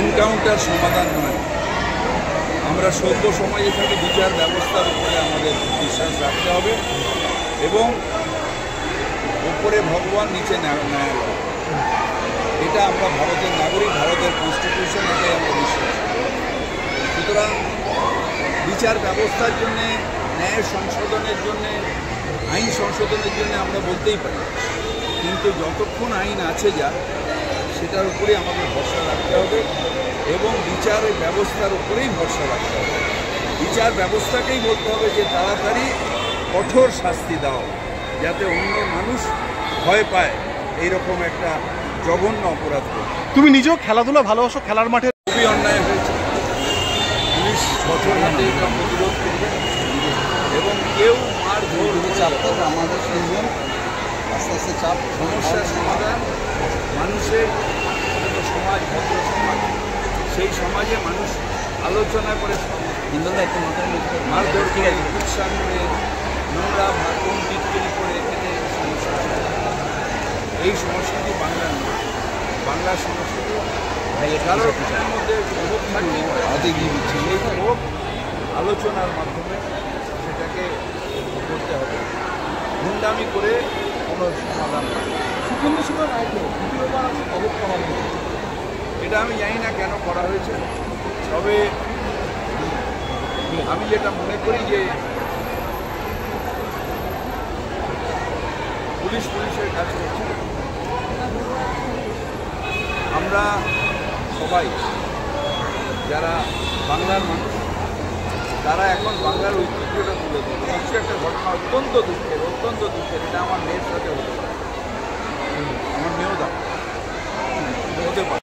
Encounter সমাধান নয়। আমরা সভ্য সমাজে থাকি, বিচার ব্যবস্থার উপরে আমাদের বিশ্বাস রাখতে হবে এবং উপরে ভগবান, নিচে ন্যায়ালয়। এটা আমরা ভারতের নাগরিক, ভারতের কনস্টিটিউশন, এটাই আমরা বিশ্বাস। সুতরাং বিচার ব্যবস্থার জন্যে, ন্যায় সংশোধনের জন্যে, আইন সংশোধনের জন্য আমরা বলতেই পারি, কিন্তু যতক্ষণ আইন আছে যা সেটার উপরেই আমাদের ভরসা রাখতে হবে এবং বিচারের ব্যবস্থার উপরেই ভরসা রাখতে হবে। বিচার ব্যবস্থাকেই বলতে হবে যে তাড়াতাড়ি কঠোর শাস্তি দাও, যাতে অন্য মানুষ ভয় পায় এইরকম একটা জঘন্য অপরাধ করে। তুমি নিজেও খেলাধুলা ভালোবাসো, খেলার মাঠে খুবই অন্যায় হয়েছে। পুলিশ কঠোর হাতে এটা প্রতিরোধ করবে এবং কেউ মার ধর চাপতে আমাদের সঙ্গে আস্তে আস্তে চাপ সমস্যার সমাধান মানুষের সমাজ, ভদ্র সমাজ, সেই সমাজে মানুষ আলোচনা করে মারধর করে, কুৎসা করে, নোংরা ভাষণ টিটকিরি করে এখানে সমস্যা। এই সংস্কৃতি বাংলার নয়। বাংলার সংস্কৃতি কারোর মধ্যে ক্ষোভ থাকলে সেই ক্ষোভ আলোচনার মাধ্যমে সেটাকে করতে হবে। গুন্ডামি করে কোনো সমাধান হয়। এটা আমি জানি না কেন করা হয়েছে, তবে আমি যেটা মনে করি যে পুলিশের কাজ করছে। আমরা সবাই যারা বাংলার মানুষ, তারা এখন বাংলার ঐতিহ্যটা তুলে ধরবে। হচ্ছে একটা ঘটনা অত্যন্ত দুঃখের। এটা আমার মেয়ের সাথে হতে পারে, আমার মেয়েও দাও হতে পারে।